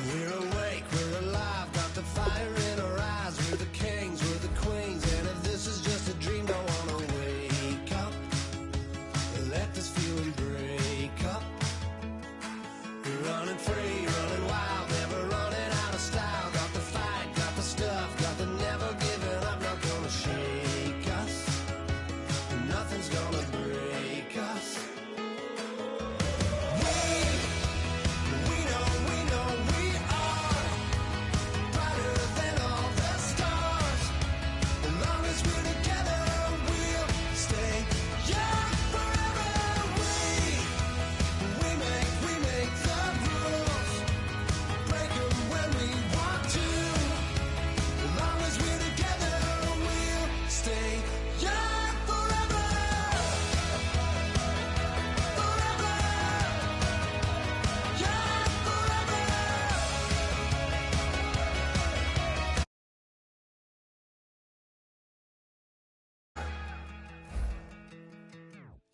We're awake, we're alive, got the fire in our eyes. We're the kings, we're the queens, and if this is just a dream, don't wanna wake up. Let this feeling break up. We're running free, running wild, never running out of style. Got the fight, got the stuff, got the never giving up. Not gonna shake us, nothing's gonna break us. We know we are brighter than all the stars. As long as we're together, we'll stay young forever. We make the rules, break them when we want to. As long as we're together, we'll stay young forever. Forever. Young forever.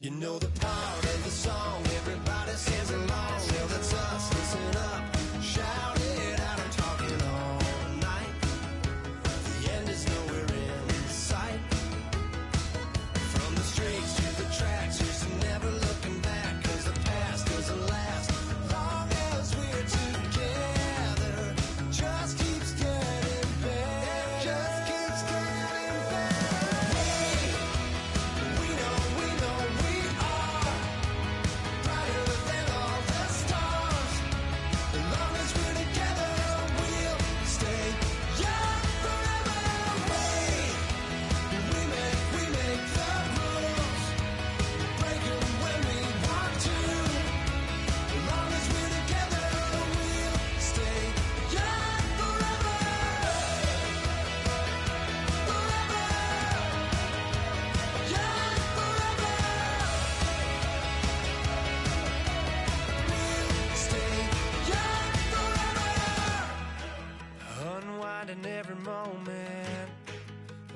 You know the part of the song, everybody sings along. Well, that's us, listen up, shout it out. I'm talking all night. The end is nowhere in sight. From the streets to the tracks, here's to never looking back. Cause the past doesn't last long as we're together. Just keeps getting better. Just keeps getting better. We know we are brighter than all the stars. As long as we're together, we'll stay young forever. We make the rules, break them when we want to. As long as we're together, we'll stay young forever. Forever. Young forever. We'll stay young forever. Unwinding every moment,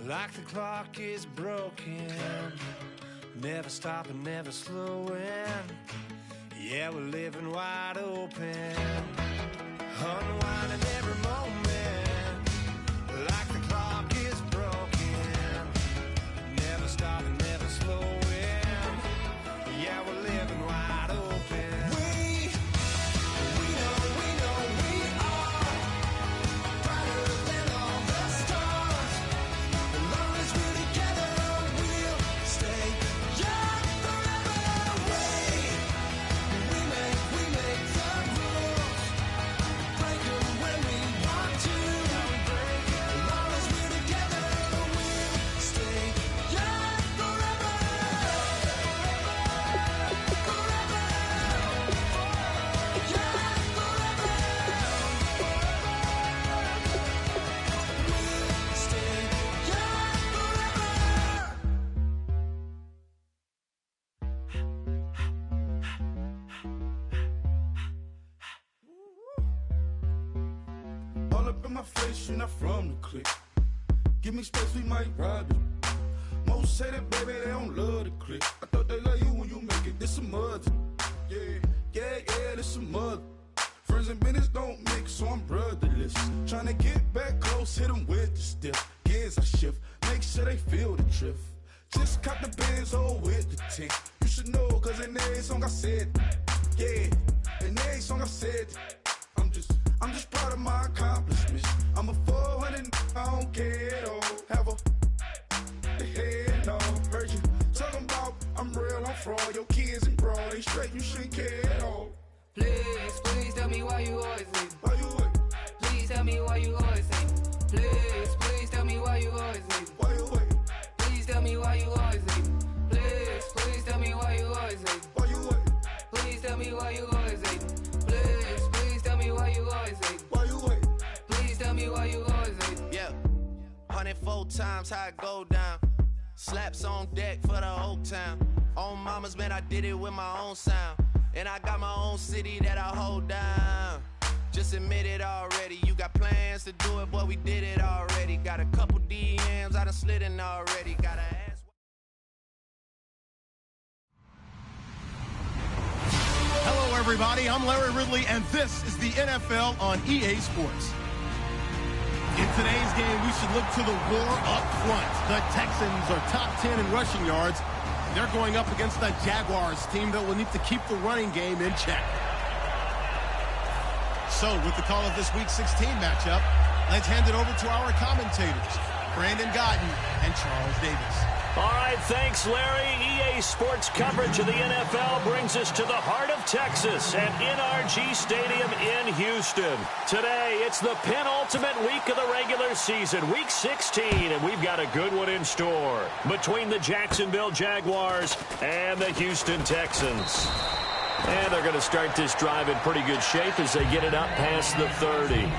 like the clock is broken. Never stopping, never slowing. Yeah, we're living wide open. Unwinding every moment, like the clock is broken. Never stopping, never slowing. Yeah, we're living wide open. We know we are brighter than all the stars. As long as we're together, we'll stay young forever. We make the rules, break them when we want to. As long as we're together, we'll stay young forever. Forever. Young forever. We'll stay young forever. All up in my face, you're not from the clique. Give me space, we might ride it. Most say that, baby, they don't love the clique. I thought they love you when you make it. This some mud. Yeah, this some mud. Friends and business don't mix, so I'm brotherless. Tryna get back close, hit them with the stiff. Gears I shift, make sure they feel the drift. Just cop the Benz, oh, with the tick. You should know, cause in every song I said, yeah, in every song I said, I'm just proud of my accomplishments. I'm a 400, I don't care at all. Have a head, no. Heard you talking about I'm real, I'm fraud. Your kids and broad, they straight, you shouldn't care at all. Please tell me why you always leave. Why you wait? Please tell me why you always leave. Please tell me why you always leave. Why you wait? Please tell me why you always leave. Please tell me why you always leave. Why you wait? Please tell me why you always leave. Please tell me why you always leave. Why you wait? Please tell me why you always leave. Yeah, 104 times how it go down. Slaps on deck for the whole town. On mamas, man, I did it with my own sound. And I got my own city that I hold down. Just admit it already. You got plans to do it, boy, we did it already. Got a couple DMs, I done slid in already. Gotta ask. Hello, everybody. I'm Larry Ridley, and this is the NFL on EA Sports. In today's game, we should look to the war up front. The Texans are top 10 in rushing yards. They're going up against the Jaguars team that will need to keep the running game in check. So, with the call of this Week 16 matchup, let's hand it over to our commentators, Brandon Godden and Charles Davis. All right, thanks, Larry. EA Sports coverage of the NFL brings us to the heart of Texas at NRG Stadium in Houston. Today, it's the penultimate week of the regular season, Week 16, and we've got a good one in store between the Jacksonville Jaguars and the Houston Texans. And they're going to start this drive in pretty good shape as they get it up past the 30.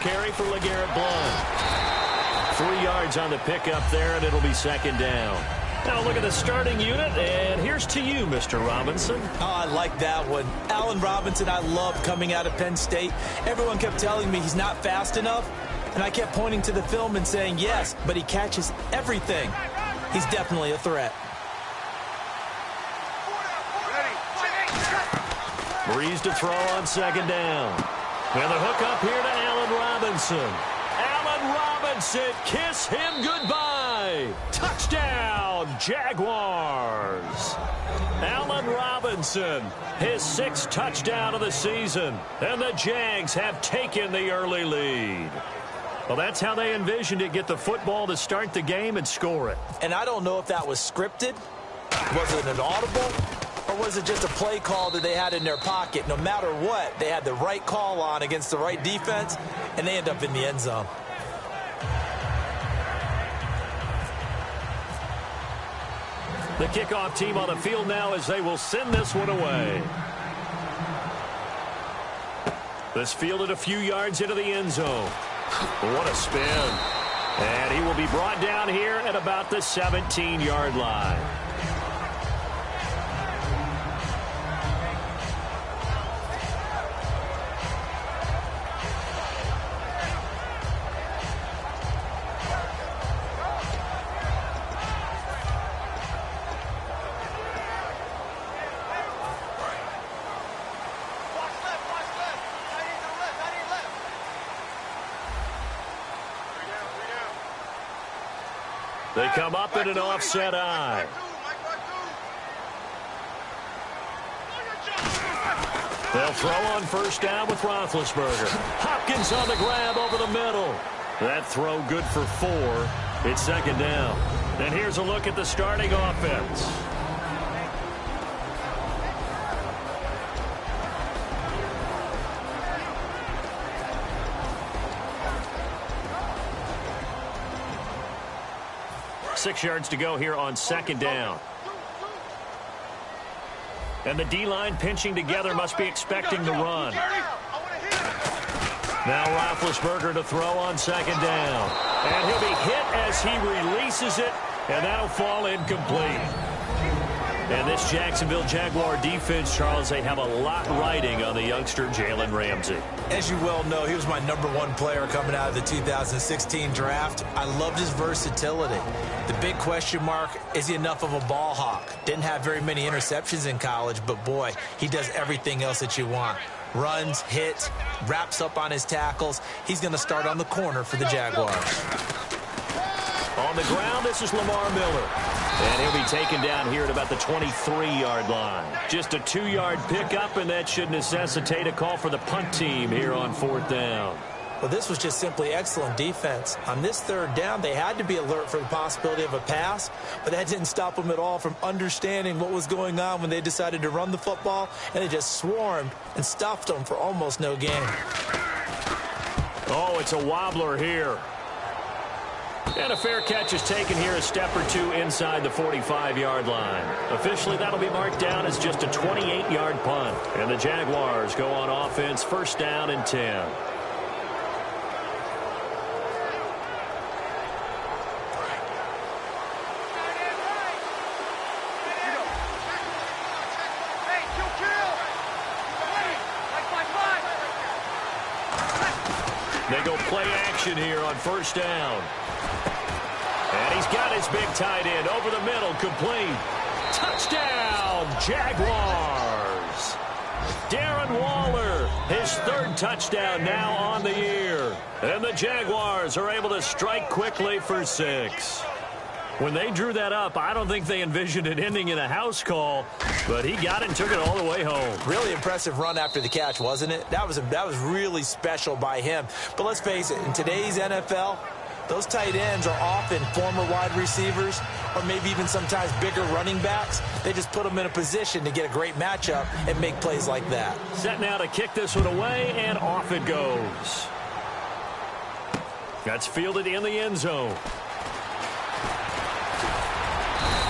Carry for LeGarrette Blount. 3 yards on the pickup there, and it'll be second down. Now look at the starting unit, and here's to you, Mr. Robinson. Oh, I like that one. Allen Robinson, I love coming out of Penn State. Everyone kept telling me he's not fast enough, and I kept pointing to the film and saying, yes, but he catches everything. He's definitely a threat. Breeze to throw on second down. And the hook up here to Allen Robinson. Allen Robinson, kiss him goodbye. Touchdown, Jaguars. Allen Robinson, his 6th touchdown of the season. And the Jags have taken the early lead. Well, that's how they envisioned it, get the football to start the game and score it. And I don't know if that was scripted. Was it an audible? Or was it just a play call that they had in their pocket? No matter what, they had the right call on against the right defense, and they end up in the end zone. The kickoff team on the field now as they will send this one away. This fielded a few yards into the end zone. What a spin. And he will be brought down here at about the 17-yard line. They come up in an offset eye. They'll throw on first down with Roethlisberger. Hopkins on the grab over the middle. That throw good for 4. It's second down. And here's a look at the starting offense. Six yards to go here on second down. And the D-line pinching together, must be expecting the run. Now Roethlisberger to throw on second down. And he'll be hit as he releases it, and that'll fall incomplete. And this Jacksonville Jaguar defense, Charles, they have a lot riding on the youngster Jalen Ramsey. As you well know, he was my #1 player coming out of the 2016 draft. I loved his versatility. The big question mark, is he enough of a ball hawk? Didn't have very many interceptions in college, but boy, he does everything else that you want. Runs, hits, wraps up on his tackles. He's going to start on the corner for the Jaguars. On the ground, this is Lamar Miller. And he'll be taken down here at about the 23-yard line. Just a 2-yard pickup, and that should necessitate a call for the punt team here on 4th down. Well, this was just simply excellent defense. On this 3rd down, they had to be alert for the possibility of a pass, but that didn't stop them at all from understanding what was going on when they decided to run the football, and they just swarmed and stuffed them for almost no gain. Oh, it's a wobbler here. And a fair catch is taken here, a step or two inside the 45-yard line. Officially, that'll be marked down as just a 28-yard punt. And the Jaguars go on offense, 1st down and 10. They go play action here on first down. And he's got his big tight end over the middle, complete. Touchdown, Jaguars. Darren Waller, his third touchdown now on the year. And the Jaguars are able to strike quickly for 6. When they drew that up, I don't think they envisioned it ending in a house call, but he got it and took it all the way home. Really impressive run after the catch, wasn't it? That was really special by him. But let's face it, in today's NFL, those tight ends are often former wide receivers or maybe even sometimes bigger running backs. They just put them in a position to get a great matchup and make plays like that. Set now to kick this one away, and off it goes. That's fielded in the end zone.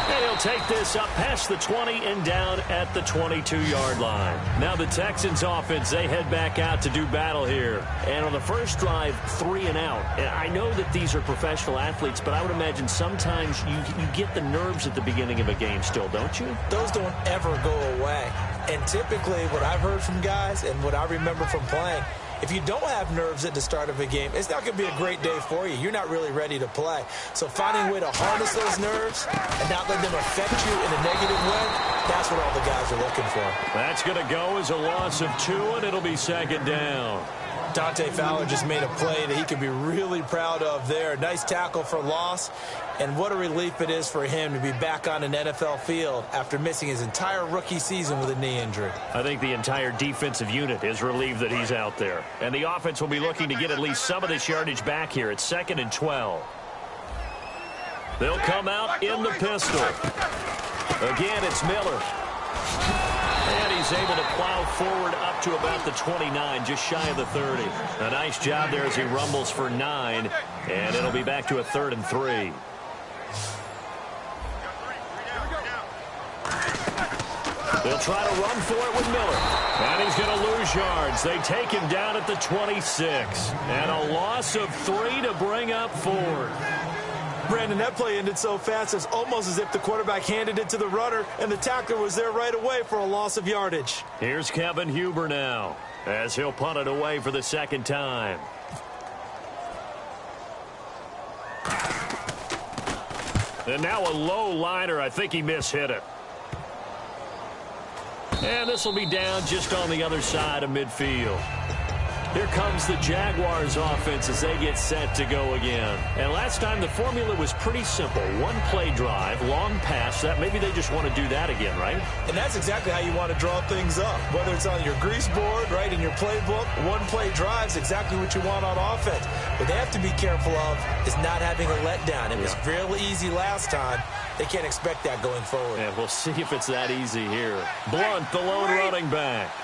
And he'll take this up past the 20 and down at the 22-yard line. Now the Texans offense, they head back out to do battle here. And on the first drive, 3 and out. And I know that these are professional athletes, but I would imagine sometimes you get the nerves at the beginning of a game still, don't you? Those don't ever go away. And typically what I've heard from guys and what I remember from playing, if you don't have nerves at the start of a game, it's not going to be a great day for you. You're not really ready to play. So finding a way to harness those nerves and not let them affect you in a negative way, that's what all the guys are looking for. That's going to go as a loss of 2, and it'll be second down. Dante Fowler just made a play that he can be really proud of there. Nice tackle for loss, and what a relief it is for him to be back on an NFL field after missing his entire rookie season with a knee injury. I think the entire defensive unit is relieved that he's out there. And the offense will be looking to get at least some of this yardage back here at 2nd and 12. They'll come out in the pistol. Again, it's Miller. And he's able to plow forward up to about the 29, just shy of the 30. A nice job there as he rumbles for 9, and it'll be back to a 3rd and 3. They'll try to run for it with Miller. And he's going to lose yards. They take him down at the 26. And a loss of 3 to bring up 4. Brandon, that play ended so fast, it's almost as if the quarterback handed it to the runner, and the tackler was there right away for a loss of yardage. Here's Kevin Huber now, as he'll punt it away for the second time. And now a low liner. I think he mishit it. And this will be down just on the other side of midfield. Here comes the Jaguars offense as they get set to go again. And last time the formula was pretty simple. One play drive, long pass. That maybe they just want to do that again, right? And that's exactly how you want to draw things up. Whether it's on your grease board, right, in your playbook, one play drive is exactly what you want on offense. What they have to be careful of is not having a letdown. It was real easy last time. They can't expect that going forward. And we'll see if it's that easy here. Blunt, the lone running back.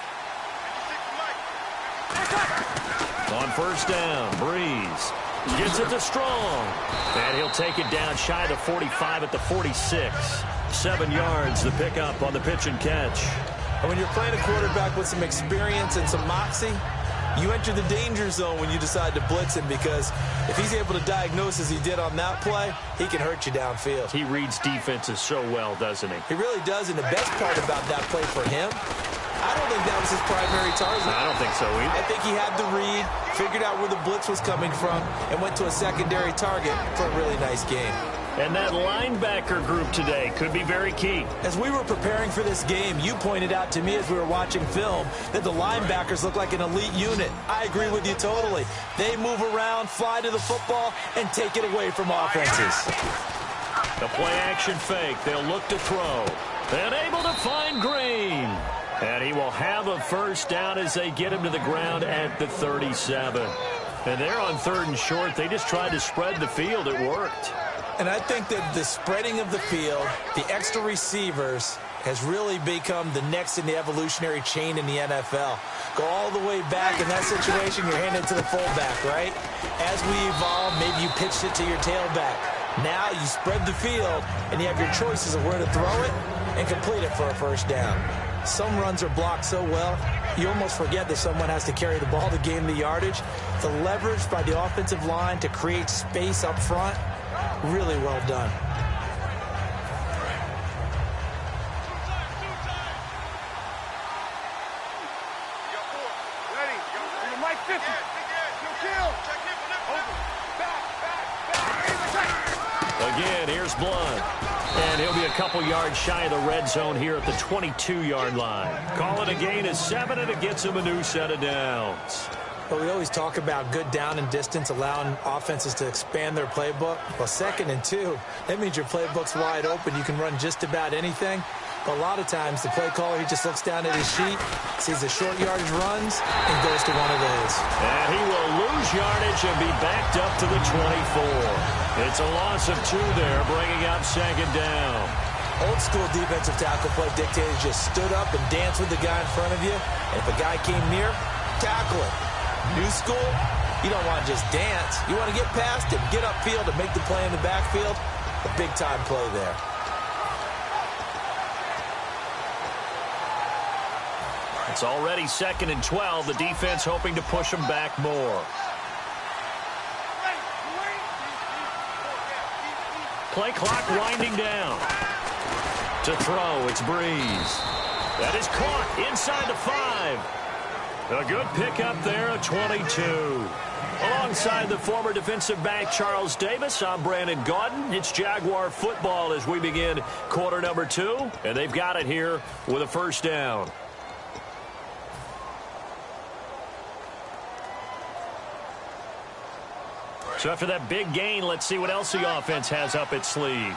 On first down, Breeze gets it to Strong. And he'll take it down shy of the 45 at the 46. 7 yards, the pickup on the pitch and catch. And when you're playing a quarterback with some experience and some moxie, you enter the danger zone when you decide to blitz him, because if he's able to diagnose as he did on that play, he can hurt you downfield. He reads defenses so well, doesn't he? He really does, and the best part about that play for him, I don't think that was his primary target. I don't think so either. I think he had the read, figured out where the blitz was coming from, and went to a secondary target for a really nice game. And that linebacker group today could be very key. As we were preparing for this game, you pointed out to me as we were watching film that the linebackers look like an elite unit. I agree with you totally. They move around, fly to the football, and take it away from offenses. The play-action fake. They'll look to throw. And able to find Green. And he will have a first down as they get him to the ground at the 37. And they're on 3rd and short. They just tried to spread the field. It worked. And I think that the spreading of the field, the extra receivers, has really become the next in the evolutionary chain in the NFL. Go all the way back in that situation, you're handed to the fullback, right? As we evolve, maybe you pitched it to your tailback. Now you spread the field, and you have your choices of where to throw it and complete it for a first down. Some runs are blocked so well, you almost forget that someone has to carry the ball to gain the yardage. The leverage by the offensive line to create space up front, really well done. Ready. Mike 50. No kill. here's Blunt. And he'll be a couple yards shy of the red zone here at the 22-yard line. Call it a gain of 7, and it gets him a new set of downs. Well, we always talk about good down and distance, allowing offenses to expand their playbook. Well, 2nd and 2, that means your playbook's wide open. You can run just about anything. But a lot of times, the play caller, he just looks down at his sheet, sees the short yardage runs, and goes to one of those. And he will lose yardage and be backed up to the 24. It's a loss of 2 there, bringing up 2nd down. Old school defensive tackle play dictated just stood up and danced with the guy in front of you. And if a guy came near, tackle him. New school, you don't want to just dance. You want to get past him, get upfield, and make the play in the backfield. A big-time play there. It's already 2nd and 12. The defense hoping to push them back more. Play clock winding down. To throw, it's Breeze. That is caught inside the 5. A good pickup there at 22. Alongside the former defensive back Charles Davis, I'm Brandon Gaudin. It's Jaguar football as we begin quarter number 2. And they've got it here with a 1st down. So after that big gain, let's see what else the offense has up its sleeve.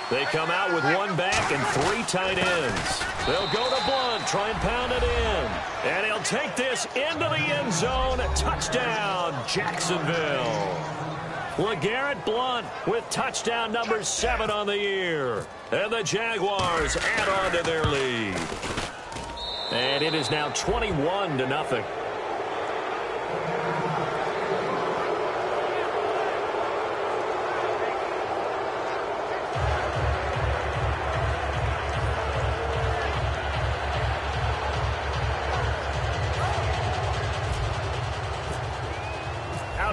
They come out with 1 back and 3 tight ends. They'll go to Blunt, try and pound it in. And he'll take this into the end zone. Touchdown, Jacksonville. LeGarrette Blunt with touchdown number 7 on the year. And the Jaguars add on to their lead. And it is now 21-0.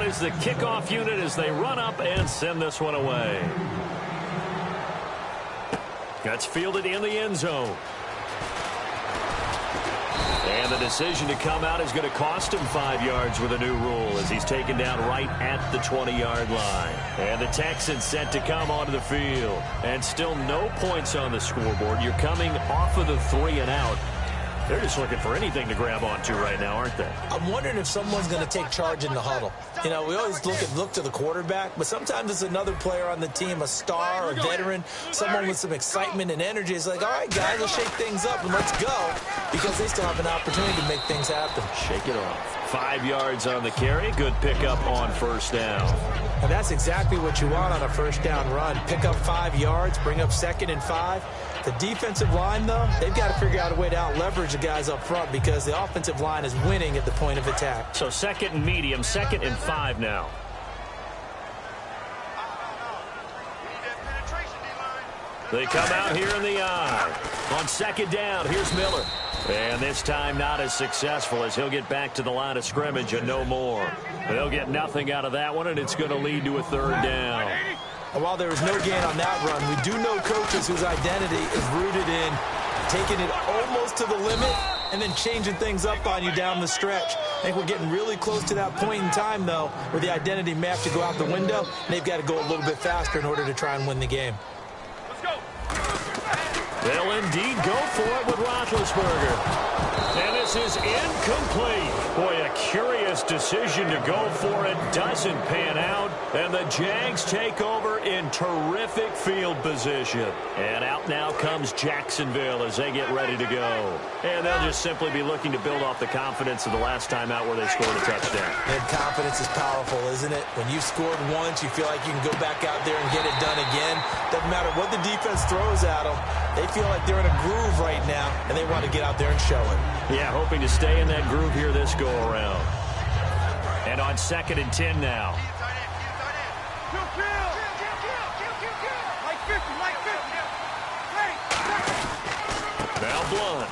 Is the kickoff unit as they run up and send this one away. That's fielded in the end zone. And the decision to come out is going to cost him 5 yards with a new rule as he's taken down right at the 20-yard line. And the Texans set to come onto the field. And still no points on the scoreboard. You're coming off of the 3 and out. They're just looking for anything to grab onto right now, aren't they? I'm wondering if someone's going to take charge in the huddle. You know, we always look to the quarterback, but sometimes it's another player on the team, a star, a veteran, someone with some excitement and energy. It's like, all right, guys, let's shake things up and let's go, because they still have an opportunity to make things happen. Shake it off. 5 yards on the carry. Good pickup on 1st down. And that's exactly what you want on a 1st down run. Pick up 5 yards, bring up 2nd and 5. The defensive line, though, they've got to figure out a way to out-leverage the guys up front because the offensive line is winning at the point of attack. So 2nd and medium, 2nd and 5 now. They come out here in the eye. On 2nd down, here's Miller. And this time not as successful as he'll get back to the line of scrimmage and no more. They'll get nothing out of that one, and it's going to lead to a 3rd down. And while there was no gain on that run, we do know coaches whose identity is rooted in taking it almost to the limit and then changing things up on you down the stretch. I think we're getting really close to that point in time, though, where the identity may have to go out the window, and they've got to go a little bit faster in order to try and win the game. Let's go. They'll indeed go for it with Roethlisberger. And this is incomplete. Boy, a curious decision to go for it. Doesn't pan out. And the Jags take over in terrific field position. And out now comes Jacksonville as they get ready to go. And they'll just simply be looking to build off the confidence of the last time out where they scored a touchdown. And confidence is powerful, isn't it? When you've scored once, you feel like you can go back out there and get it done again. Doesn't matter what the defense throws at them. They feel like they're in a groove right now, and they want to get out there and show it. Yeah, hoping to stay in that groove here this go-around. And on 2nd and 10 now. Now Blunt.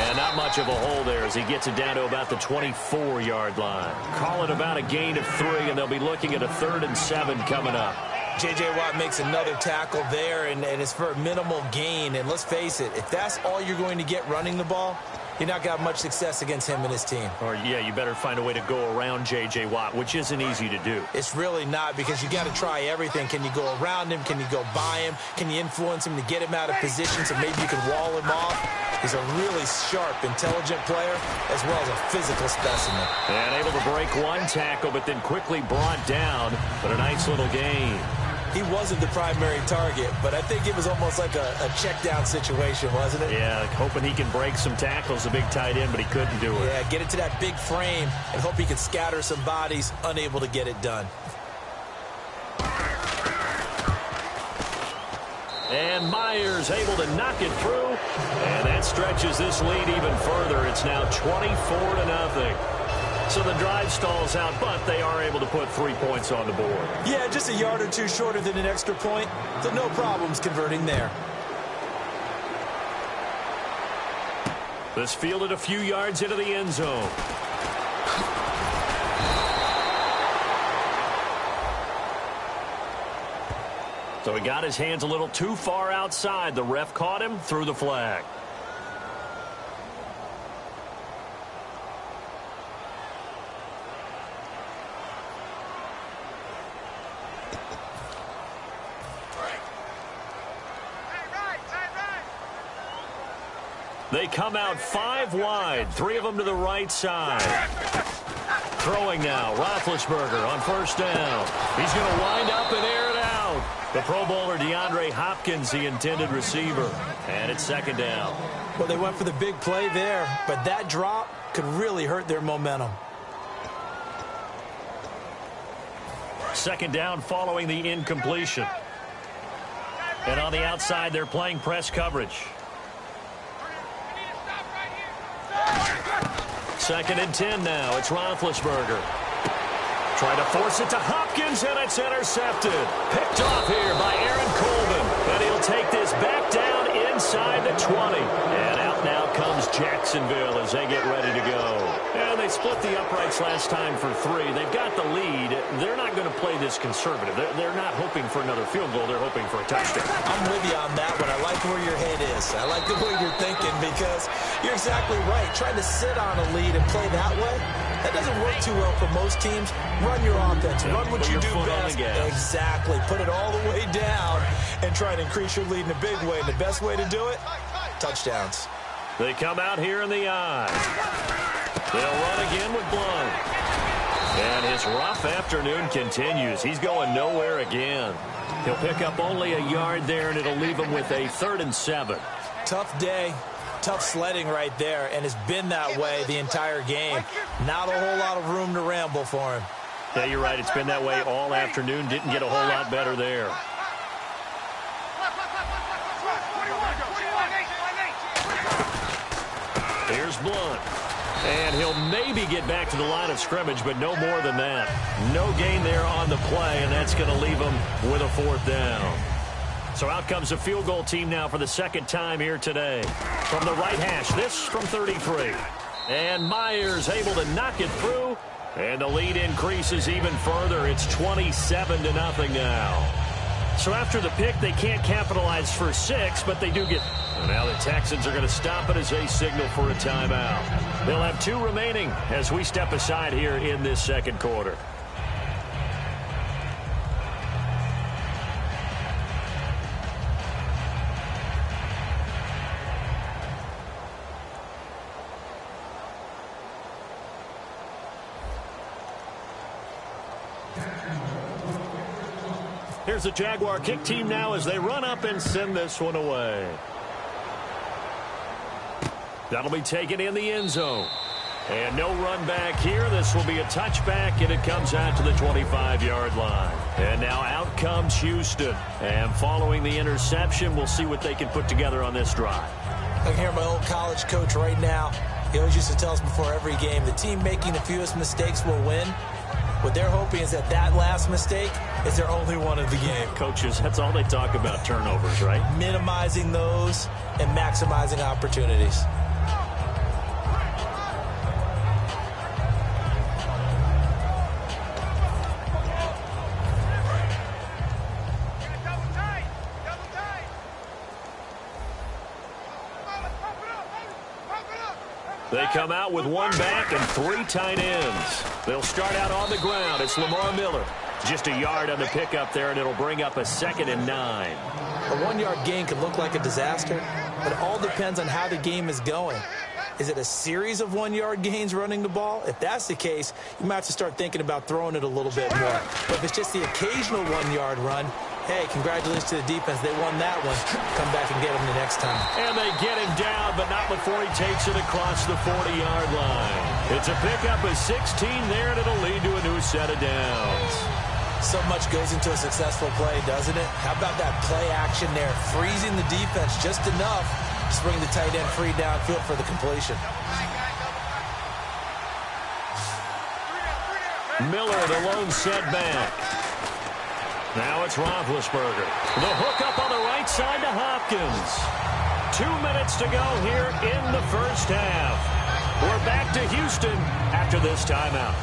And not much of a hole there as he gets it down to about the 24-yard line. Call it about a gain of 3, and they'll be looking at a 3rd and 7 coming up. J.J. Watt makes another tackle there, and it's for a minimal gain. And let's face it, if that's all you're going to get running the ball, you're not got much success against him and his team. Or, yeah, you better find a way to go around J.J. Watt, which isn't easy to do. It's really not, because you got to try everything. Can you go around him? Can you go by him? Can you influence him to get him out of position so maybe you can wall him off? He's a really sharp, intelligent player, as well as a physical specimen. And able to break one tackle, but then quickly brought down. But a nice little gain. He wasn't the primary target, but I think it was almost like a check-down situation, wasn't it? Yeah, hoping he can break some tackles, a big tight end, but he couldn't do it. Yeah, get it to that big frame and hope he can scatter some bodies, unable to get it done. And Myers able to knock it through, and that stretches this lead even further. It's now 24-0. So the drive stalls out, but they are able to put 3 points on the board. Yeah, just a yard or two shorter than an extra point, so no problems converting there. This fielded a few yards into the end zone. So he got his hands a little too far outside. The ref caught him, threw the flag. They come out 5 wide, 3 of them to the right side. Throwing now, Roethlisberger on first down. He's going to wind up and air it out. The Pro Bowler DeAndre Hopkins, the intended receiver. And it's second down. Well, they went for the big play there, but that drop could really hurt their momentum. Second down following the incompletion. And on the outside, they're playing press coverage. Second and 10 now. It's Roethlisberger. Trying to force it to Hopkins, and it's intercepted. Picked off here by Aaron Coleman. And he'll take this back down inside the 20. And out now comes Jacksonville as they get ready to go. And they split the uprights last time for 3. They've got the lead. They're not going to play this conservative. They're not hoping for another field goal. They're hoping for a touchdown. I'm with you on that one. I like where your head is. I like the way you're thinking, because you're exactly right. Trying to sit on a lead and play that way, that doesn't work too well for most teams. Run your offense. Run what you do best. Exactly. Put it all the way down and try to increase your lead in a big way. And the best way to do it, touchdowns. They come out here in the eye. They'll run again with Blount. And his rough afternoon continues. He's going nowhere again. He'll pick up only a yard there, and it'll leave him with a 3rd and 7. Tough day. Tough sledding right there, and it's been that way the entire game. Not a whole lot of room to ramble for him. Yeah, you're right. It's been that way all afternoon. Didn't get a whole lot better there. Here's Blount. And he'll maybe get back to the line of scrimmage, but no more than that. No gain there on the play, and that's going to leave him with a 4th down. So out comes a field goal team now for the second time here today. From the right hash, this from 33. And Myers able to knock it through, and the lead increases even further. It's 27-0 now. So after the pick, they can't capitalize for 6, but they do get... Now the Texans are going to stop it as they signal for a timeout. They'll have 2 remaining as we step aside here in this second quarter. Here's the Jaguar kick team now as they run up and send this one away. That'll be taken in the end zone. And no run back here. This will be a touchback, and it comes out to the 25-yard line. And now out comes Houston. And following the interception, we'll see what they can put together on this drive. I can hear my old college coach right now. He always used to tell us before every game, the team making the fewest mistakes will win. What they're hoping is that last mistake is their only one of the game. Coaches, that's all they talk about, turnovers, right? Minimizing those and maximizing opportunities. They come out with one back and 3 tight ends. They'll start out on the ground. It's Lamar Miller. Just a yard on the pickup there, and it'll bring up a 2nd and 9. A 1-yard gain could look like a disaster, but it all depends on how the game is going. Is it a series of 1-yard gains running the ball? If that's the case, you might have to start thinking about throwing it a little bit more. But if it's just the occasional 1-yard run, hey, congratulations to the defense. They won that one. Come back and get him the next time. And they get him down, but not before he takes it across the 40-yard line. It's a pickup of 16 there, and it'll lead to a new set of downs. So much goes into a successful play, doesn't it? How about that play action there, freezing the defense just enough to bring the tight end free downfield for the completion. Miller, the lone setback. Now it's Roethlisberger. The hook up on the right side to Hopkins. 2 minutes to go here in the first half. We're back to Houston after this timeout.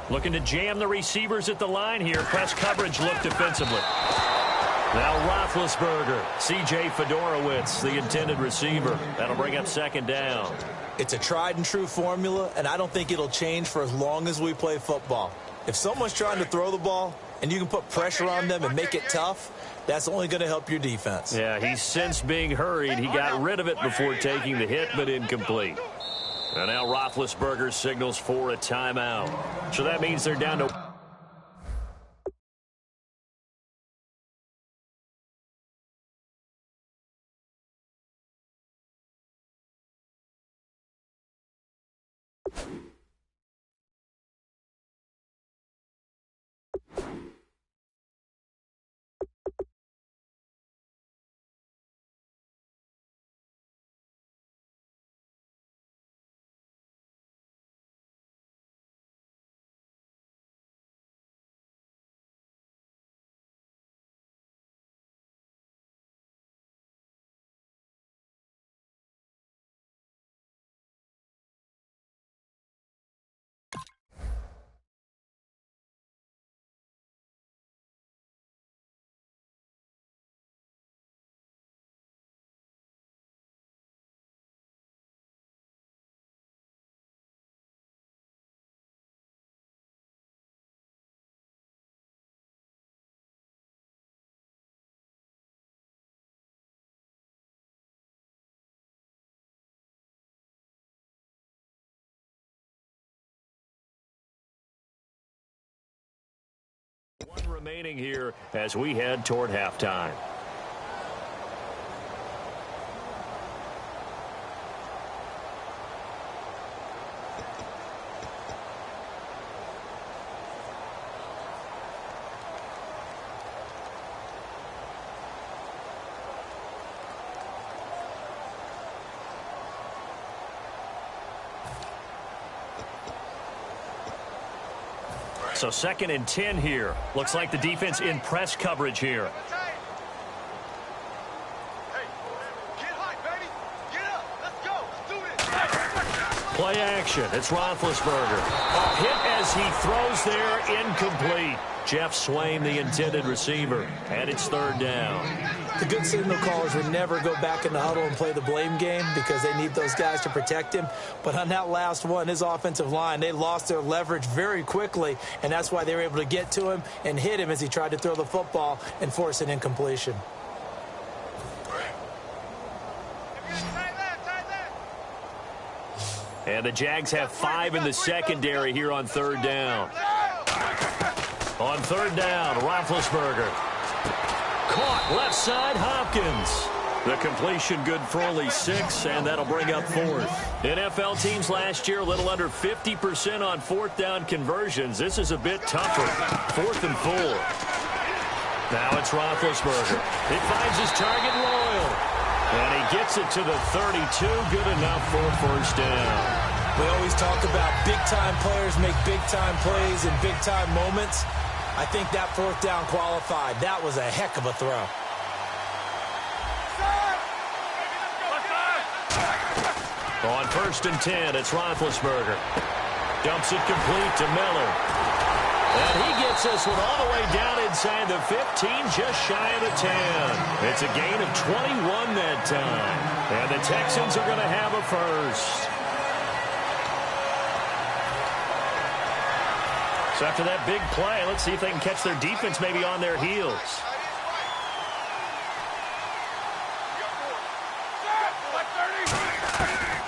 Looking to jam the receivers at the line here. Press coverage look defensively. Now Roethlisberger. C.J. Fedorowicz, the intended receiver. That'll bring up 2nd down. It's a tried-and-true formula, and I don't think it'll change for as long as we play football. If someone's trying to throw the ball and you can put pressure on them and make it tough, that's only going to help your defense. Yeah, he's since being hurried. He got rid of it before taking the hit, but incomplete. And now Roethlisberger signals for a timeout. So that means they're down to... One remaining here as we head toward halftime. So 2nd and 10 here. Looks like the defense in press coverage here. Play action. It's Roethlisberger. A hit as he throws there, incomplete. Jeff Swain, the intended receiver, and it's 3rd down. The good signal callers would never go back in the huddle and play the blame game because they need those guys to protect him. But on that last one, his offensive line, they lost their leverage very quickly, and that's why they were able to get to him and hit him as he tried to throw the football and force an incompletion. And the Jags have 5 in the secondary here on 3rd down. On 3rd down, Roethlisberger. Caught left side, Hopkins. The completion good for only 6, and that'll bring up 4th. NFL teams last year a little under 50% on 4th down conversions. This is a bit tougher. 4th and 4. Now it's Roethlisberger. He finds his target Loyal. And he gets it to the 32. Good enough for a first down. We always talk about big-time players make big-time plays in big-time moments. I think that fourth down qualified. That was a heck of a throw. On 1st and 10, it's Roethlisberger. Dumps it complete to Miller. And he gets this one all the way down inside the 15, just shy of the 10. It's a gain of 21 that time. And the Texans are going to have a first. So after that big play, let's see if they can catch their defense maybe on their heels.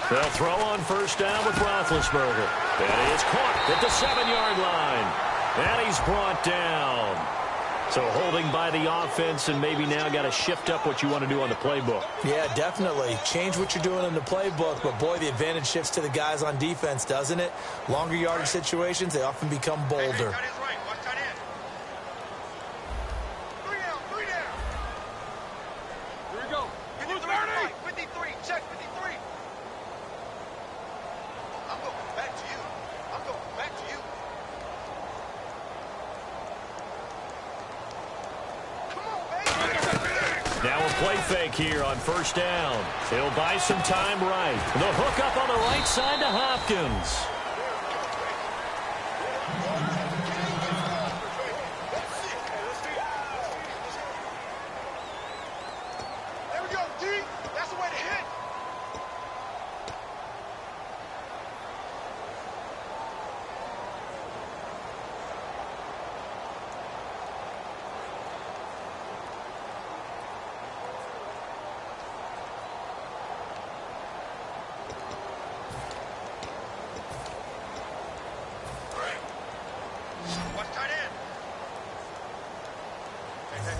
They'll throw on first down with Roethlisberger. And he is caught at the 7-yard line. And he's brought down. So holding by the offense, and maybe now got to shift up what you want to do on the playbook. Yeah, definitely. Change what you're doing in the playbook, but boy, the advantage shifts to the guys on defense, doesn't it? Longer yardage situations, they often become bolder. Now a play fake here on first down. He'll buy some time right. The hook up on the right side to Hopkins. There we go, D. That's the way to hit.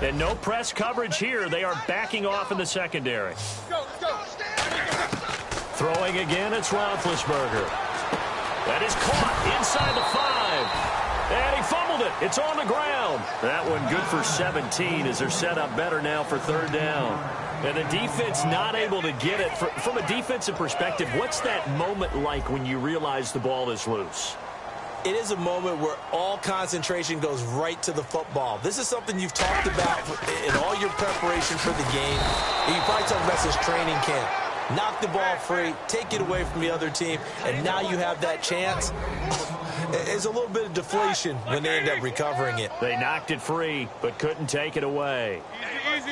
And no press coverage here. They are backing off in the secondary. Throwing again, it's Roethlisberger. That is caught inside the 5. And he fumbled it. It's on the ground. That one good for 17 as they're set up better now for third down. And the defense not able to get it. From a defensive perspective, what's that moment like when you realize the ball is loose? It is a moment where all concentration goes right to the football. This is something you've talked about in all your preparation for the game. And you probably talked about this training camp. Knock the ball free, take it away from the other team, and now you have that chance. It's a little bit of deflation when they end up recovering it. They knocked it free, but couldn't take it away. Easy.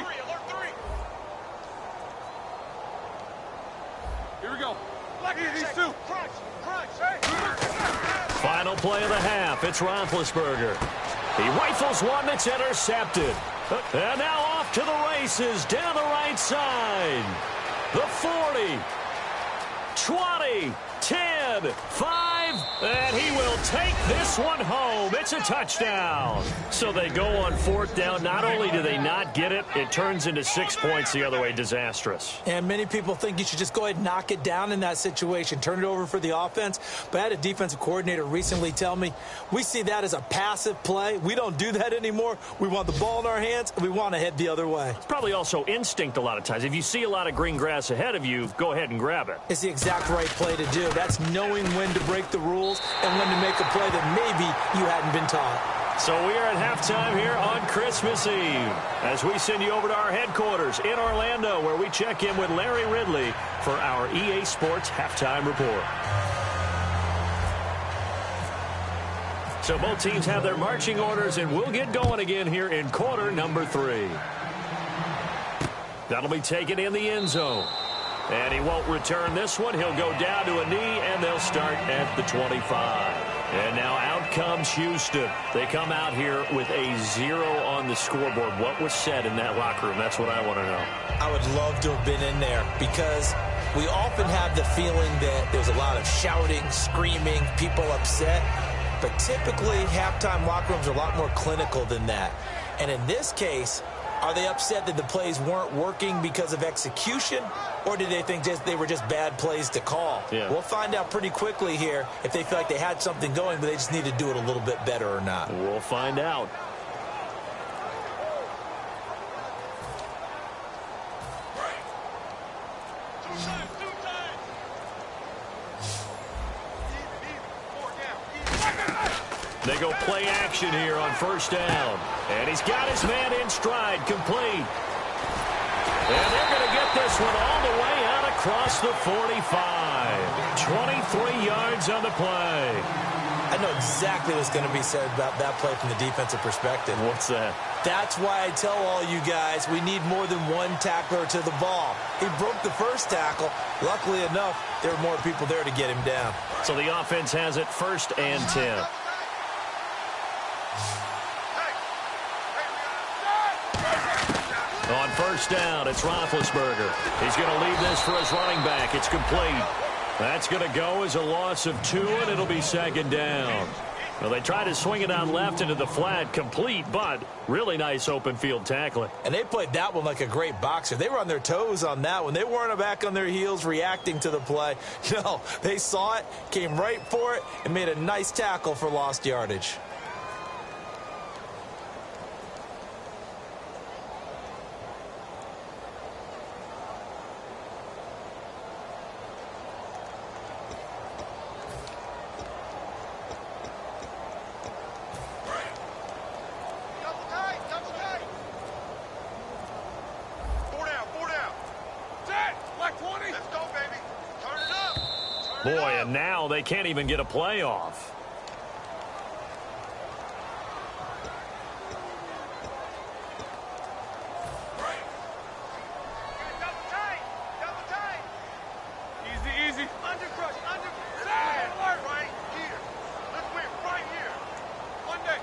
Here we go. Easy, two. Crunch. Final play of the half. It's Roethlisberger. He rifles one that's intercepted. And now off to the races down the right side. The 40, 20, 10, 5, and he will take this one home. It's a touchdown. So they go on fourth down. Not only do they not get it, it turns into 6 points the other way. Disastrous. And many people think you should just go ahead and knock it down in that situation, turn it over for the offense. But I had a defensive coordinator recently tell me, we see that as a passive play. We don't do that anymore. We want the ball in our hands, and we want to head the other way. It's probably also instinct a lot of times. If you see a lot of green grass ahead of you, go ahead and grab it. It's the exact right play to do. That's knowing when to break the rules and when to make a play that maybe you hadn't been taught. So we are at halftime here on Christmas Eve as we send you over to our headquarters in Orlando, where we check in with Larry Ridley for our EA Sports Halftime Report. So both teams have their marching orders, and we'll get going again here in quarter number 3. That'll be taken in the end zone. And he won't return this one. He'll go down to a knee, and they'll start at the 25. And now out comes Houston. They come out here with a 0 on the scoreboard. What was said in that locker room? That's what I want to know. I would love to have been in there because we often have the feeling that there's a lot of shouting, screaming, people upset. But typically, halftime locker rooms are a lot more clinical than that. And in this case, are they upset that the plays weren't working because of execution, or did they think they were just bad plays to call? Yeah. We'll find out pretty quickly here if they feel like they had something going, but they just need to do it a little bit better or not. We'll find out. They go play action here on first down. And he's got his man in stride, complete. And they're going to get this one all the way out across the 45. 23 yards on the play. I know exactly what's going to be said about that play from the defensive perspective. What's that? That's why I tell all you guys we need more than one tackler to the ball. He broke the first tackle. Luckily enough, there were more people there to get him down. So the offense has it 1st and 10. On first down, it's Roethlisberger. He's going to leave this for his running back. It's complete. That's going to go as a loss of 2, and it'll be 2nd down. Well, they try to swing it out left into the flat, complete, but really nice open field tackling. And they played that one like a great boxer. They were on their toes on that one. They weren't back on their heels reacting to the play. No, they saw it, came right for it, and made a nice tackle for lost yardage. Boy, and now they can't even get a play off. Easy. Under crush. Right here. Let's win right here. One day.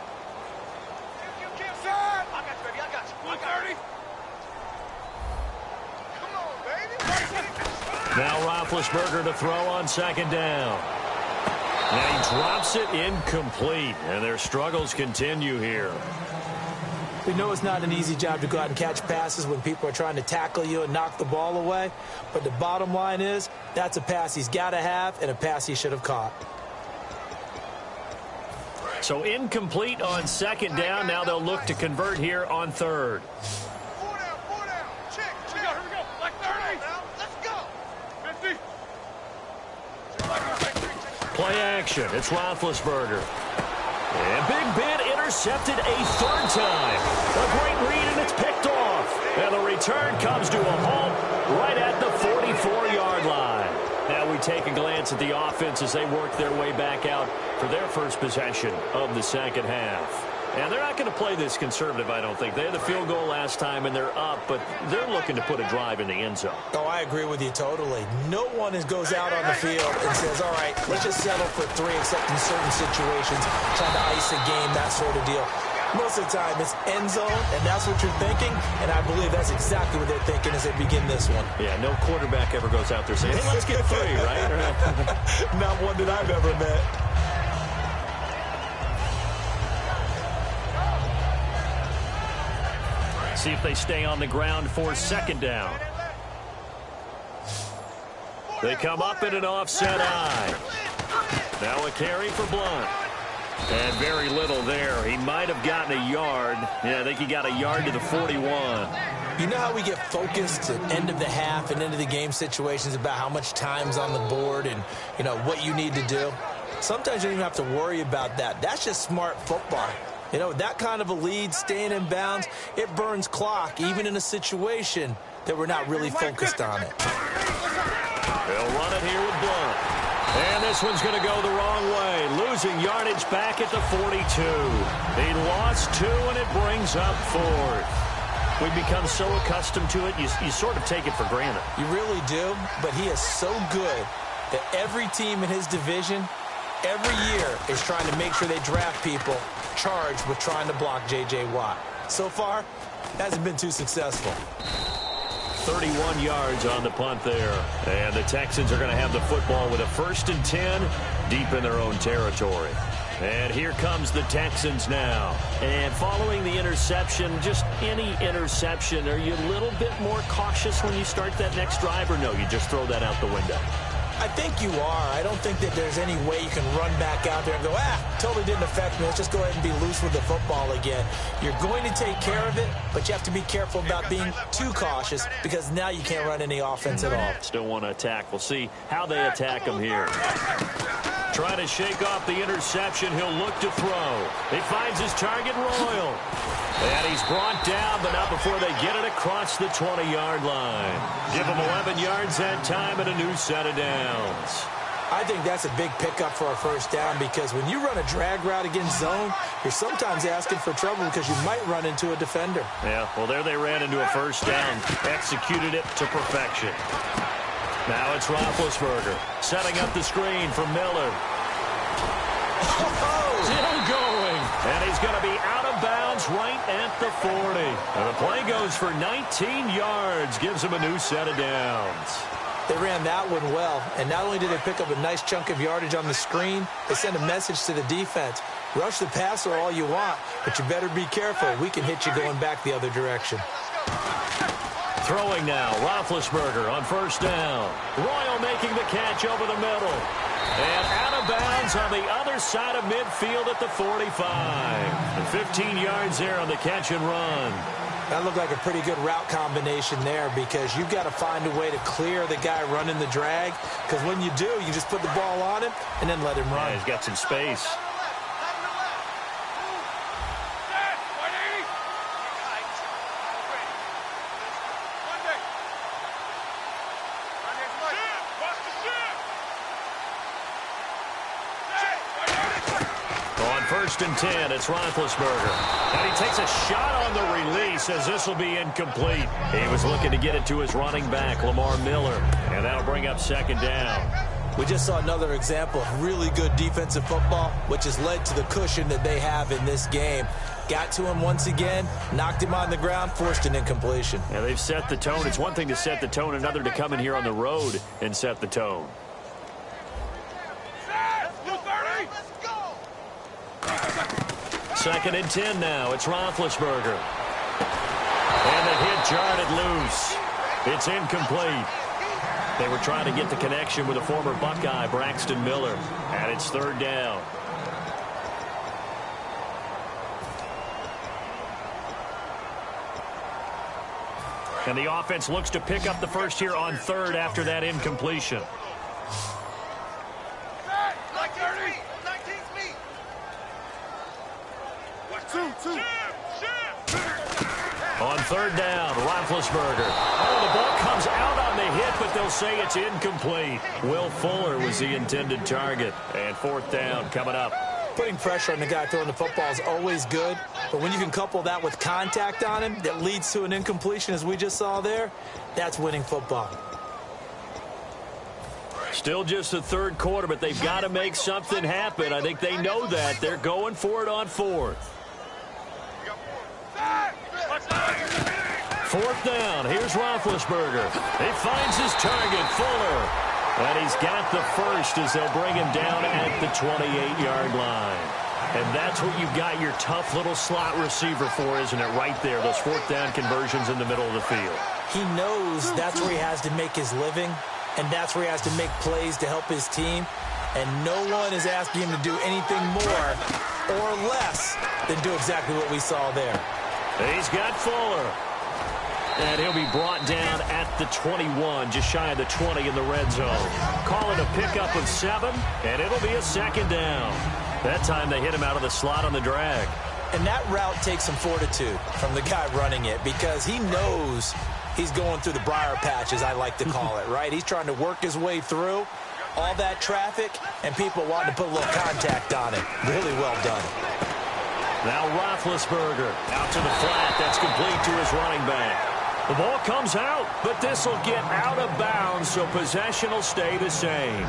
You can't say. I got you, baby. I got you. 130. Come on, baby. Now Roethlisberger to throw on 2nd down. And he drops it incomplete. And their struggles continue here. We know it's not an easy job to go out and catch passes when people are trying to tackle you and knock the ball away. But the bottom line is, that's a pass he's got to have and a pass he should have caught. So incomplete on 2nd down. Now they'll look to convert here on 3rd. 4 down. Check. Here we go. Like 30. Let's go. 50. Play action. It's Roethlisberger. And Big Ben intercepted a 3rd time. A great read, and it's picked off. And the return comes to a halt right at the 44-yard line. Now we take a glance at the offense as they work their way back out for their first possession of the 2nd half. And they're not going to play this conservative, I don't think. They had the field goal last time, and they're up, but they're looking to put a drive in the end zone. Oh, I agree with you totally. No one goes out on the field and says, all right, let's just settle for 3, except in certain situations, trying to ice a game, that sort of deal. Most of the time, it's end zone, and that's what you're thinking, and I believe that's exactly what they're thinking as they begin this one. Yeah, no quarterback ever goes out there saying, hey, let's get 3, right? Not one that I've ever met. See if they stay on the ground for 2nd down. They come up in an offset eye. Now a carry for Blunt. And very little there. He might have gotten a yard. Yeah, I think he got a yard to the 41. You know how we get focused at end of the half and into the game situations about how much time's on the board and, you know, what you need to do? Sometimes you don't even have to worry about that. That's just smart football. You know, that kind of a lead, staying in bounds, it burns clock, even in a situation that we're not really focused on it. They'll run it here with Blunt. And this one's going to go the wrong way, losing yardage back at the 42. He lost 2, and it brings up 4th. We've become so accustomed to it, you sort of take it for granted. You really do, but he is so good that every team in his division, every year, is trying to make sure they draft people charged with trying to block J.J. Watt. So far, hasn't been too successful. 31 yards on the punt there. And the Texans are going to have the football with a 1st and 10 deep in their own territory. And here comes the Texans now. And following the interception, just any interception, are you a little bit more cautious when you start that next drive, or no, you just throw that out the window? I think you are. I don't think that there's any way you can run back out there and go, totally didn't affect me. Let's just go ahead and be loose with the football again. You're going to take care of it, but you have to be careful about being too cautious because now you can't run any offense at all. Still want to attack. We'll see how they attack him here. Trying to shake off the interception. He'll look to throw. He finds his target, Royal. And he's brought down, but not before they get it across the 20-yard line. Give him 11 yards that time and a new set of downs. I think that's a big pickup for a first down because when you run a drag route against zone, you're sometimes asking for trouble because you might run into a defender. Yeah, well, there they ran into a first down. Executed it to perfection. Now it's Roethlisberger setting up the screen for Miller. Still going. And he's going to be out of bounds right at the 40. And the play goes for 19 yards. Gives him a new set of downs. They ran that one well. And not only did they pick up a nice chunk of yardage on the screen, they sent a message to the defense. Rush the passer all you want, but you better be careful. We can hit you going back the other direction. Throwing now, Roethlisberger on first down. Royal making the catch over the middle. And out of bounds on the other side of midfield at the 45. And 15 yards there on the catch and run. That looked like a pretty good route combination there because you've got to find a way to clear the guy running the drag. Because when you do, you just put the ball on him and then let him run. Yeah, he's got some space. First and 10, it's Roethlisberger. And he takes a shot on the release as this will be incomplete. He was looking to get it to his running back, Lamar Miller. And that'll bring up second down. We just saw another example of really good defensive football, which has led to the cushion that they have in this game. Got to him once again, knocked him on the ground, forced an incompletion. Yeah, they've set the tone. It's one thing to set the tone, another to come in here on the road and set the tone. Second and 10 now. It's Roethlisberger. And the hit jarred it loose. It's incomplete. They were trying to get the connection with a former Buckeye, Braxton Miller. And it's third down. And the offense looks to pick up the first here on third after that incompletion. On third down, Roethlisberger. Oh, the ball comes out on the hit, but they'll say it's incomplete. Will Fuller was the intended target. And fourth down coming up. Putting pressure on the guy throwing the football is always good, but when you can couple that with contact on him that leads to an incompletion, as we just saw there, that's winning football. Still just the third quarter, but they've got to make something happen. I think they know that. They're going for it on fourth. Fourth down. Here's Roethlisberger. He finds his target, Fuller. And he's got the first as they'll bring him down at the 28-yard line. And that's what you've got your tough little slot receiver for, isn't it? Right there, those fourth down conversions in the middle of the field. He knows that's where he has to make his living, and that's where he has to make plays to help his team. And no one is asking him to do anything more or less than do exactly what we saw there. He's got Fuller. And he'll be brought down at the 21, just shy of the 20 in the red zone. Call it a pickup of 7, and it'll be a second down. That time they hit him out of the slot on the drag. And that route takes some fortitude from the guy running it because he knows he's going through the briar patch, as I like to call it, right? He's trying to work his way through all that traffic and people wanting to put a little contact on it. Really well done. Now Roethlisberger out to the flat. That's complete to his running back. The ball comes out, but this will get out of bounds, so possession will stay the same.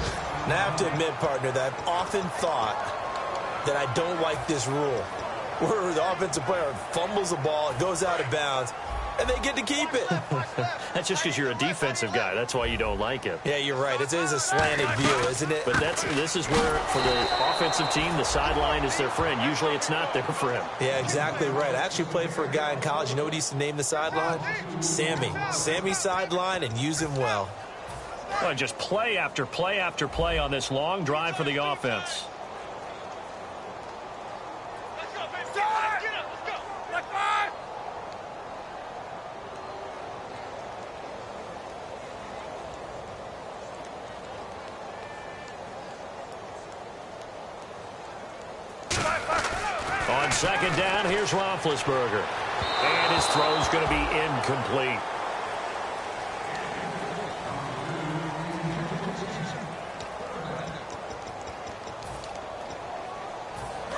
Now, I have to admit, partner, that I've often thought that I don't like this rule, where the offensive player fumbles the ball, it goes out of bounds, and they get to keep it. That's just because you're a defensive guy. That's why you don't like it. Yeah, you're right. It is a slanted view, isn't it? But this is where, for the offensive team, the sideline is their friend. Usually it's not there for him. Yeah, exactly right. I actually played for a guy in college. You know what he used to name the sideline? Sammy. Sammy sideline, and use him well. Well, just play after play after play on this long drive for the offense. On second down, here's Roethlisberger. And his throw's going to be incomplete.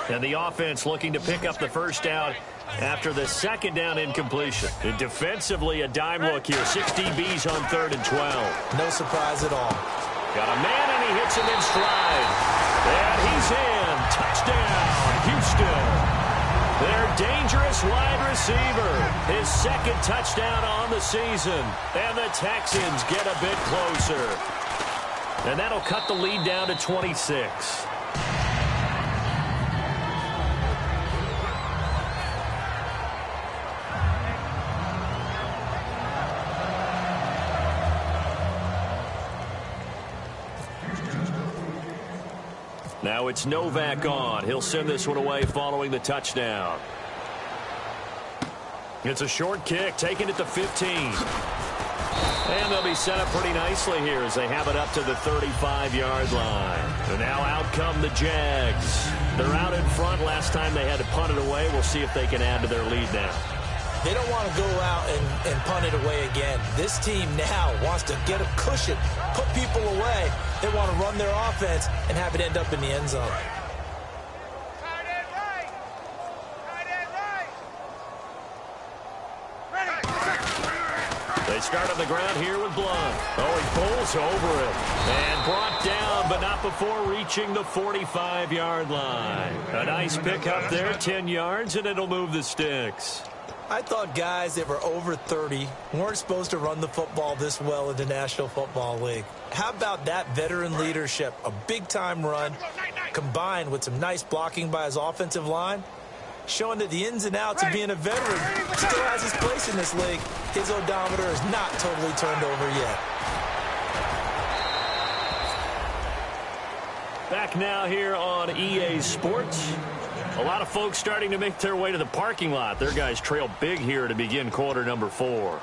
And the offense looking to pick up the first down after the second down incompletion. And defensively, a dime look here. 6 DBs on 3rd and 12. No surprise at all. Got a man, and he hits him in stride. And he's in. Touchdown, Houston. Their dangerous wide receiver. His second touchdown on the season. And the Texans get a bit closer. And that'll cut the lead down to 26. Now it's Novak on. He'll send this one away following the touchdown. It's a short kick, taking it to 15. And they'll be set up pretty nicely here as they have it up to the 35-yard line. And now out come the Jags. They're out in front. Last time they had to punt it away. We'll see if they can add to their lead now. They don't want to go out and punt it away again. This team now wants to get a cushion, put people away. They want to run their offense and have it end up in the end zone. They start on the ground here with Blunt. Oh, he pulls over it. And brought down, but not before reaching the 45-yard line. A nice pickup there, 10 yards, and it'll move the sticks. I thought guys that were over 30 weren't supposed to run the football this well in the National Football League. How about that veteran leadership? A big-time run combined with some nice blocking by his offensive line, showing that the ins and outs of being a veteran still has his place in this league. His odometer is not totally turned over yet. Back now here on EA Sports. A lot of folks starting to make their way to the parking lot. Their guys trail big here to begin quarter number 4.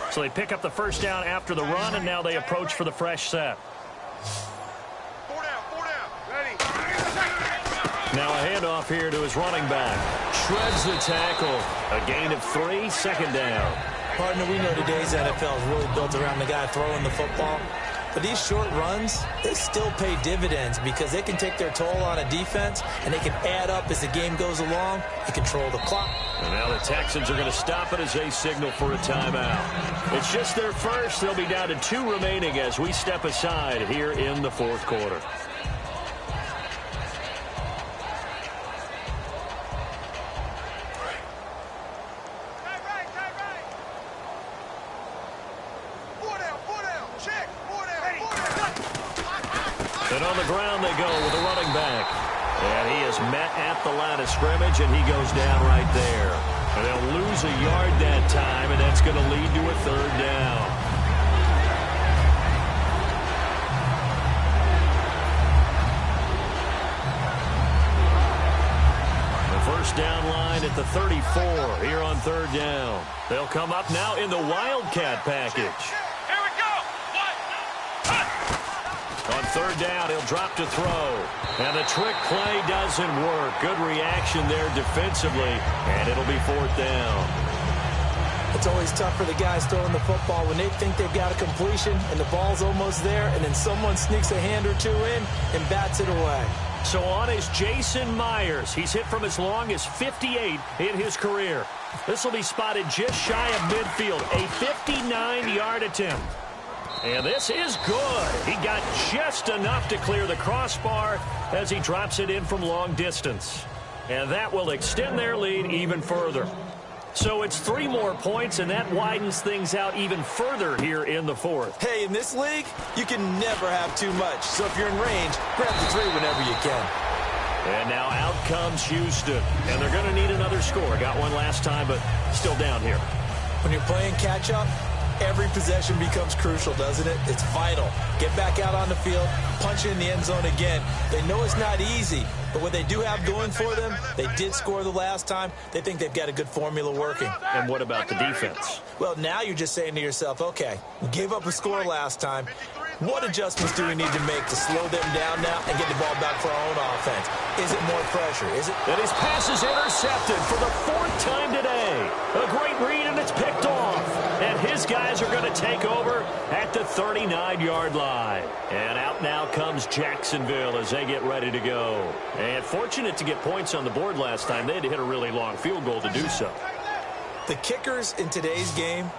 So they pick up the first down after the run, and now they approach for the fresh set. 4 down, ready. Now a handoff here to his running back. Shreds the tackle. A gain of 3, second down. Partner, we know today's NFL is really built around the guy throwing the football. But these short runs, they still pay dividends because they can take their toll on a defense, and they can add up as the game goes along and control the clock. And now the Texans are going to stop it as they signal for a timeout. It's just their first. They'll be down to 2 remaining as we step aside here in the 4th quarter. And on the ground they go with the running back. And he is met at the line of scrimmage, and he goes down right there. And they'll lose a yard that time, and that's going to lead to a 3rd down. The first down line at the 34 here on 3rd down. They'll come up now in the Wildcat package. On 3rd down, he'll drop to throw. And the trick play doesn't work. Good reaction there defensively, and it'll be 4th down. It's always tough for the guys throwing the football when they think they've got a completion and the ball's almost there, and then someone sneaks a hand or 2 in and bats it away. So on is Jason Myers. He's hit from as long as 58 in his career. This will be spotted just shy of midfield. A 59-yard attempt. And this is good. He got just enough to clear the crossbar as he drops it in from long distance. And that will extend their lead even further. So it's 3 more points, and that widens things out even further here in the 4th. Hey, in this league, you can never have too much. So if you're in range, grab the 3 whenever you can. And now out comes Houston. And they're going to need another score. Got one last time, but still down here. When you're playing catch-up, every possession becomes crucial, doesn't it? It's vital. Get back out on the field, punch it in the end zone again. They know it's not easy, but what they do have going for them, they did score the last time. They think they've got a good formula working. And what about the defense? Well, now you're just saying to yourself, okay, we gave up a score last time. What adjustments do we need to make to slow them down now and get the ball back for our own offense? Is it more pressure? Is it? And his pass is intercepted for the 4th time today. A great read, and it's picked off. And his guys are going to take over at the 39-yard line. And out now comes Jacksonville as they get ready to go. And fortunate to get points on the board last time. They had to hit a really long field goal to do so. The kickers in today's game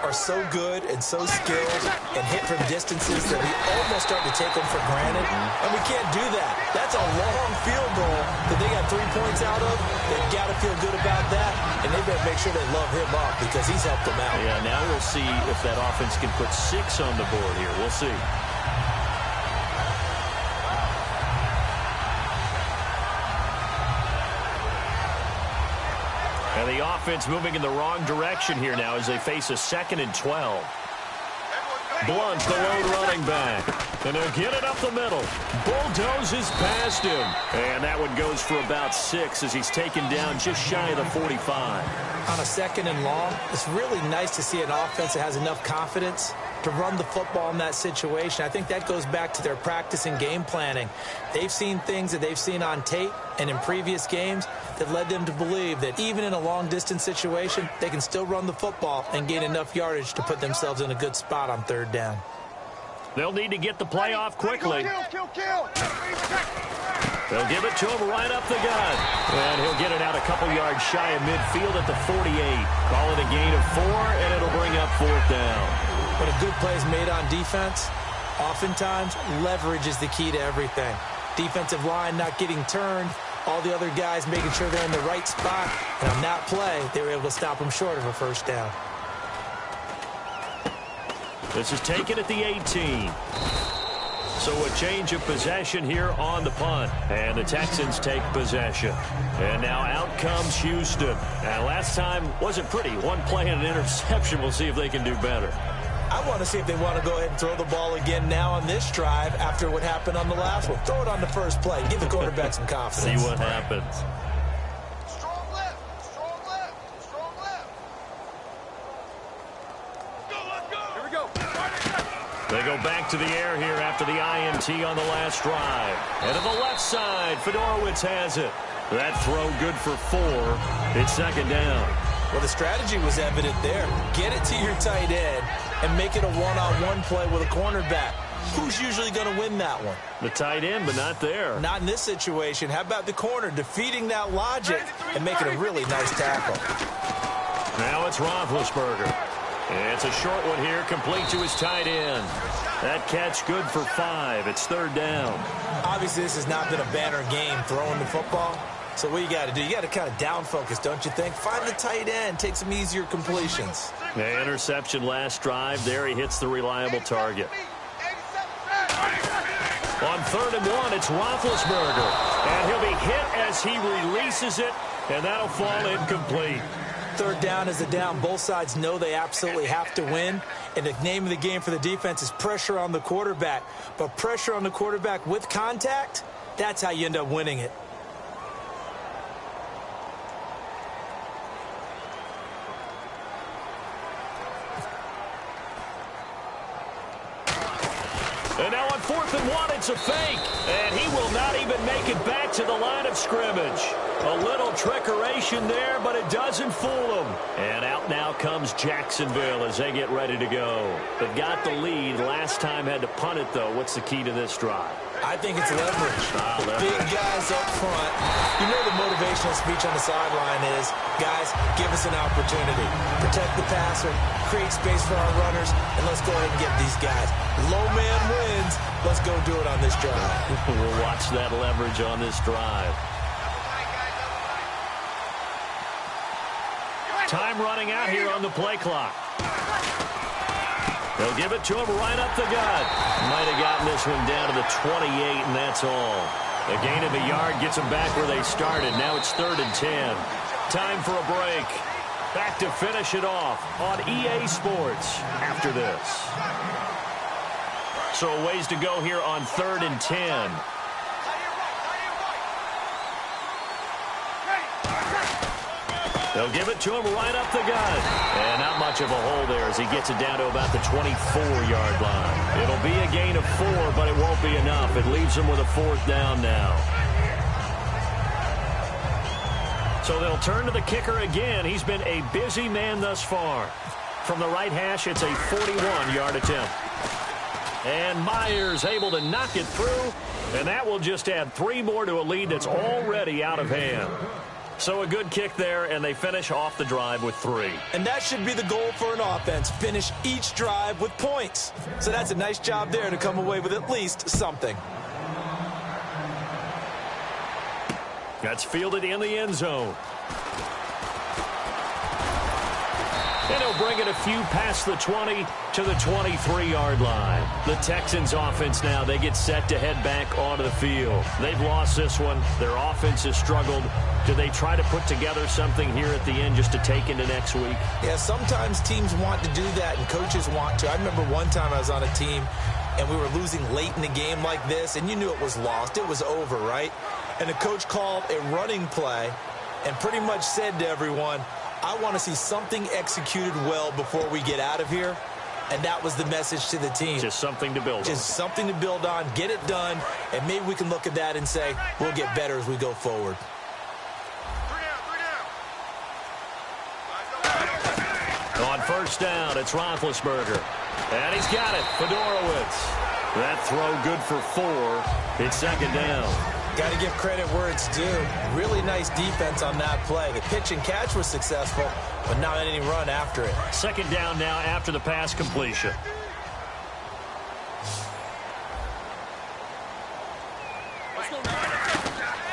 are so good and so skilled and hit from distances that we almost start to take them for granted. And we can't do that. That's a long field goal that they got 3 points out of. They've got to feel good about that, and they better make sure they love him up because he's helped them out. Yeah, now we'll see if that offense can put 6 on the board here. We'll see. And the offense moving in the wrong direction here now as they face a 2nd and 12. Blunt, the lone running back. And they'll get it up the middle. Bulldozes past him. And that one goes for about 6 as he's taken down just shy of the 45. On a 2nd and long, it's really nice to see an offense that has enough confidence to run the football in that situation. I think that goes back to their practice and game planning. They've seen things that they've seen on tape and in previous games that led them to believe that even in a long-distance situation, they can still run the football and gain enough yardage to put themselves in a good spot on 3rd down. They'll need to get the play off quickly. They'll give it to him right up the gut. And he'll get it out a couple yards shy of midfield at the 48. Call it a gain of 4, and it'll bring up 4th down. When a good play is made on defense, oftentimes leverage is the key to everything. Defensive line not getting turned, all the other guys making sure they're in the right spot. And on that play, they were able to stop them short of a 1st down. This is taken at the 18. So a change of possession here on the punt. And the Texans take possession. And now out comes Houston. And last time wasn't pretty. One play and an interception. We'll see if they can do better. I want to see if they want to go ahead and throw the ball again now on this drive after what happened on the last one. Throw it on the first play. Give the quarterback some confidence. See what happens. Strong left. Strong left. Strong left. Let's go. Here we go. They go back to the air here after the INT on the last drive. And to the left side, Fedorowicz has it. That throw good for 4. It's 2nd down. Well, the strategy was evident there. Get it to your tight end and make it a one-on-one play with a cornerback. Who's usually going to win that one? The tight end, but not there. Not in this situation. How about the corner defeating that logic and making a really nice tackle? Now it's Roethlisberger. It's a short one here, complete to his tight end. That catch good for 5. It's 3rd down. Obviously, this has not been a banner game throwing the football. So what you got to do, you got to kind of down focus, don't you think? Find the tight end, take some easier completions. The interception last drive. There he hits the reliable target. On 3rd and 1, it's Roethlisberger. And he'll be hit as he releases it, and that'll fall incomplete. 3rd down is a down. Both sides know they absolutely have to win. And the name of the game for the defense is pressure on the quarterback. But pressure on the quarterback with contact, that's how you end up winning it. And now on 4th and 1, it's a fake. And he will not even make it back to the line of scrimmage. A little trickeration there, but it doesn't fool him. And out now comes Jacksonville as they get ready to go. They've got the lead. Last time had to punt it, though. What's the key to this drive? I think it's leverage. Big guys up front. You know the motivational speech on the sideline is, guys, give us an opportunity. Protect the passer, create space for our runners, and let's go ahead and get these guys. Low man wins. Let's go do it on this drive. We'll watch that leverage on this drive. Time running out here on the play clock. They'll give it to him right up the gut. Might have gotten this one down to the 28, and that's all. A gain of a yard gets them back where they started. Now it's 3rd and 10. Time for a break. Back to finish it off on EA Sports after this. So a ways to go here on 3rd and 10. They'll give it to him right up the gut. And not much of a hole there as he gets it down to about the 24-yard line. It'll be a gain of 4, but it won't be enough. It leaves them with a 4th down now. So they'll turn to the kicker again. He's been a busy man thus far. From the right hash, it's a 41-yard attempt. And Myers able to knock it through. And that will just add 3 more to a lead that's already out of hand. So a good kick there, and they finish off the drive with 3. And that should be the goal for an offense, finish each drive with points. So that's a nice job there to come away with at least something. That's fielded in the end zone. And he'll bring it a few past the 20 to the 23-yard line. The Texans offense now, they get set to head back onto the field. They've lost this one. Their offense has struggled. Do they try to put together something here at the end just to take into next week? Yeah, sometimes teams want to do that and coaches want to. I remember one time I was on a team and we were losing late in the game like this, and you knew it was lost. It was over, right? And the coach called a running play and pretty much said to everyone, I want to see something executed well before we get out of here. And that was the message to the team. Just something to build on. Just something to build on, get it done, and maybe we can look at that and say, we'll get better as we go forward. On first down, it's Roethlisberger. And he's got it, Fedorowicz. That throw good for 4. It's 2nd down. Got to give credit where it's due. Really nice defense on that play. The pitch and catch was successful, but not any run after it. 2nd down now after the pass completion.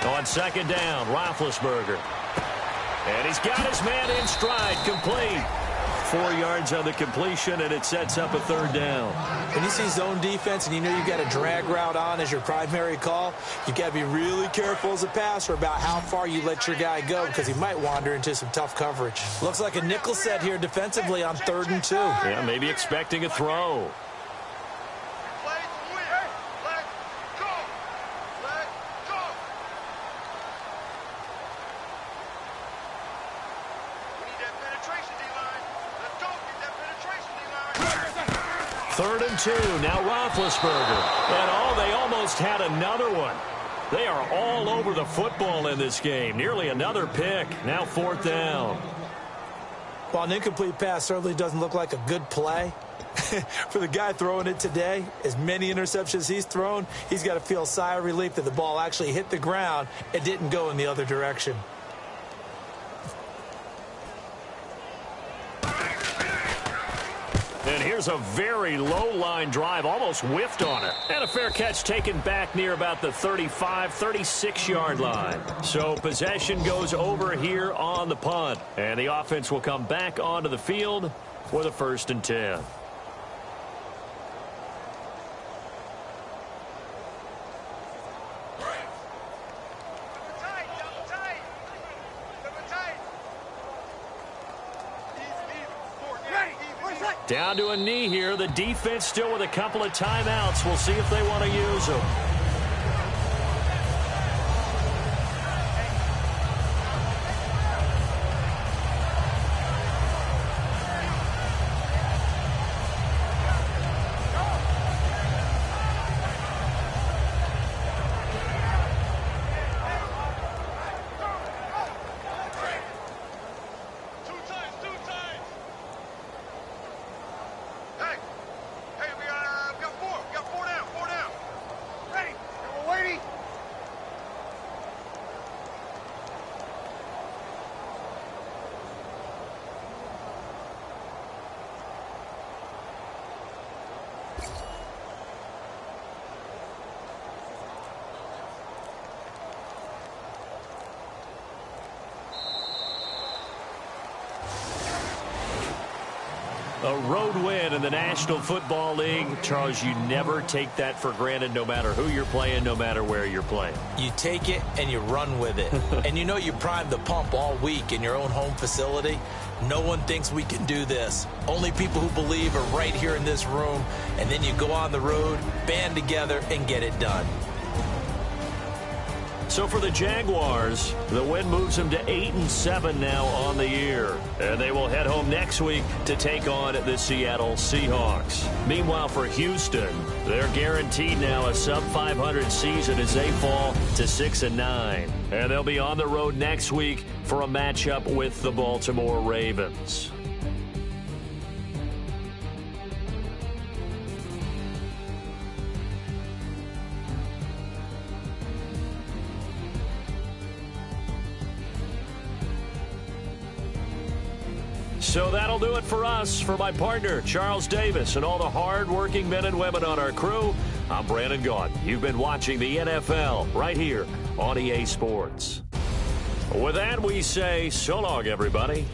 On 2nd down, Roethlisberger. And he's got his man in stride, complete. 4 yards on the completion, and it sets up a 3rd down. When you see zone defense and you know you've got a drag route on as your primary call, you've got to be really careful as a passer about how far you let your guy go because he might wander into some tough coverage. Looks like a nickel set here defensively on 3rd and 2. Yeah, maybe expecting a throw. Third and 2, now Roethlisberger. And they almost had another one. They are all over the football in this game. Nearly another pick. Now 4th down. Well, an incomplete pass certainly doesn't look like a good play. For the guy throwing it today, as many interceptions he's thrown, he's got to feel a sigh of relief that the ball actually hit the ground and didn't go in the other direction. And here's a very low-line drive, almost whiffed on it. And a fair catch taken back near about the 35, 36-yard line. So possession goes over here on the punt. And the offense will come back onto the field with a 1st and 10. Down to a knee here. The defense still with a couple of timeouts. We'll see if they want to use them. A road win in the National Football League. Charles, you never take that for granted no matter who you're playing, no matter where you're playing. You take it and you run with it. And you know you primed the pump all week in your own home facility. No one thinks we can do this. Only people who believe are right here in this room. And then you go on the road, band together, and get it done. So for the Jaguars, the win moves them to 8-7 now on the year. And they will head home next week to take on the Seattle Seahawks. Meanwhile, for Houston, they're guaranteed now a sub-500 season as they fall to 6-9. And they'll be on the road next week for a matchup with the Baltimore Ravens. So that'll do it for us. For my partner, Charles Davis, and all the hard-working men and women on our crew, I'm Brandon Gaudin. You've been watching the NFL right here on EA Sports. With that, we say so long, everybody.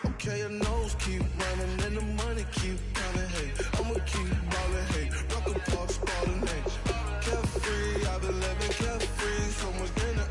Okay, your nose keep running and the money keep coming. Hey, I'ma keep ballin'. Hey, rock the park, ballin'. Hey, carefree, I've been living carefree. So much in the